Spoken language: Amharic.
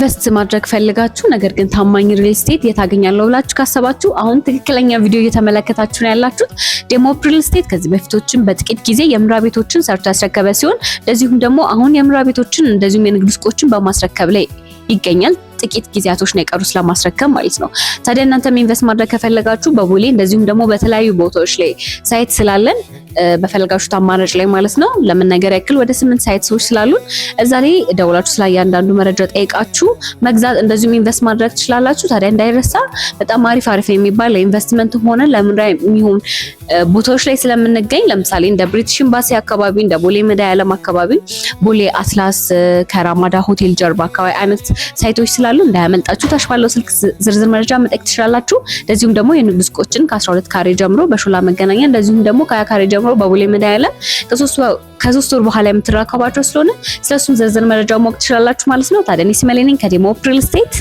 ኢንቨስት ማድረግ ፈልጋችሁ ነገር ግን ታማኝ ሪል ስቴት የታገኛለሁ ብላችሁ ካሰባችሁ አሁን ትክክለኛ ቪዲዮ እየተመለከታችሁ ነው ያላችሁት። ዴሞፕ ሪል ስቴት ከዚህ በፊቶችን በጥቂት ጊዜ የመኖሪያ ቤቶችን ሰርቶ ያስረከበ ሲሆን እንደዚሁም ደግሞ አሁን የመኖሪያ ቤቶችን እንደዚሁም የንግድ ሱቆችን በማስረከብ ላይ ይገኛል። ጥቂት ጊዜያቶች ነው የቀሩት ለማስረከብ ማለት ነው። ታዲያ እናንተም ኢንቨስት ማድረግ ከፈለጋችሁ በቦሌ እንደዚሁም ደግሞ በተለያዩ ቦታዎች ላይ ሳይት ስላለን በፈለጋችሁት አማራጭ ላይ ማለት ነው ለመናገር ያክል ወደ 8 ሳይቶች ስላሉን እዛ ላይ ደውላችሁ ስለ እያንዳንዱ መረጃ ጠይቃችሁ መግዛት እንደዚሁም ኢንቨስት ማድረግ ትችላላችሁ። ታዲያ እንዳይረሳ በጣም አሪፍ የሚባል ለኢንቨስትመንት ሆነ ለመኖሪያ የሚሆን ቦታዎች ላይ ስለምንገኝ ለምሳሌ እንደ ብሪቲሽ ኤምባሲ አካባቢ፣ እንደ ቦሌ መድኃኒዓለም አካባቢ፣ ቦሌ አትላስ ከራማዳ ሆቴል ጀርባ አካባቢ አይነት ሳይቶች ስላሉ እንዳያመልጣችሁ። ታች ባለው ስልክ ዝርዝር መረጃ መጠየቅ ትችላላችሁ። እንደዚሁም ደግሞ የንግድ ሱቆችን ከ12 ካሬ ጀምሮ በሾላ መገናኛ እንደዚሁም ደግሞ ከ20 ካሬ ጀምሮ በቦሌ መድኃኒዓለም ከ3 ወር በኋላ የምትረከቧቸው ስለሆነ ስለሱም ዝርዝር መረጃው ማወቅ ትችላላችሁ ማለት ነው። ታዲያ እኔ ሲመሌ ነኝ ከዴሞፕ ሪል ስቴት።